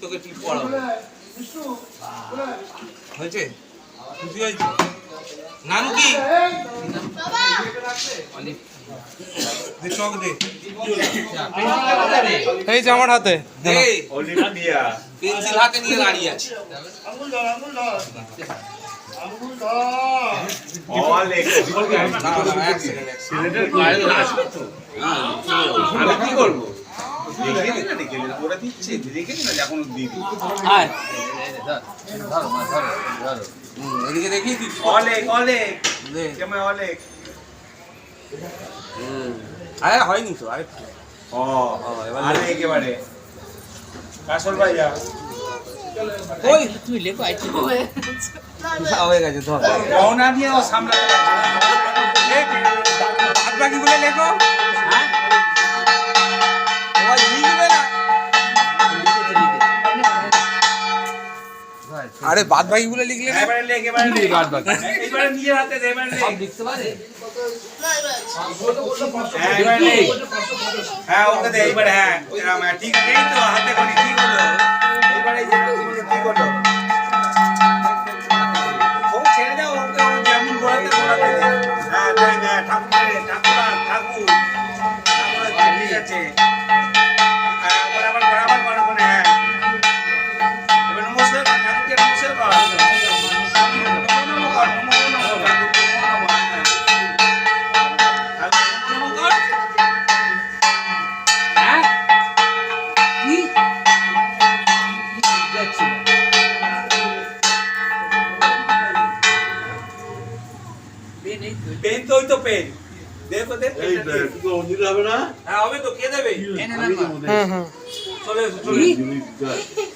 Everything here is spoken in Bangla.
তোকে টিপ পড়াবো হয়েছে খুশি হয়েছে নাম কি এই যে আমার হাতে পেন্সিল হাতে নিয়ে দাঁড়িয়ে আছে আমি কি করবো ওরা দিচ্ছে দেখে না যখন দিদি এদিকে দেখি অলেক অলেক কেমন অলেক আরে হয়নি তো আরে আরে একেবারে কাসর ভাইয়া ওই তুই লেখো আইছি হয়ে গেছে ধর রওনা দিয়ে ও সামলাতে বাদ বাকিগুলো লেখো হ্যাঁ ওই লিখবে না আরে বাদ বাকিগুলো লিখলে না এবারে লেখ এবারে লেখ বাদ বাকি এবারে নিজের হাতে দে এবারে সব লিখতে পারে হ্যাঁ এবারে লেখ হ্যাঁ ওকে দে এবারে হ্যাঁ এরকম ঠিক নেই তো হাতে করে কি হলো এবারে যে কি হলো ও ছেড়ে দাও ওকে যেমন বলতে বলাতে দে হ্যাঁ দেখ ঠাকুর ঠাকুর ঠিক আছে বরাবর বরাবর হ্যাঁ এবার নমস্কার ঠাকুরকে নমস্কার কর পেন তো ওই তো পেন দেখো দেখ এই তো দিতে হবে না হ্যাঁ হবে তো কে দেবে হুম চলে চলে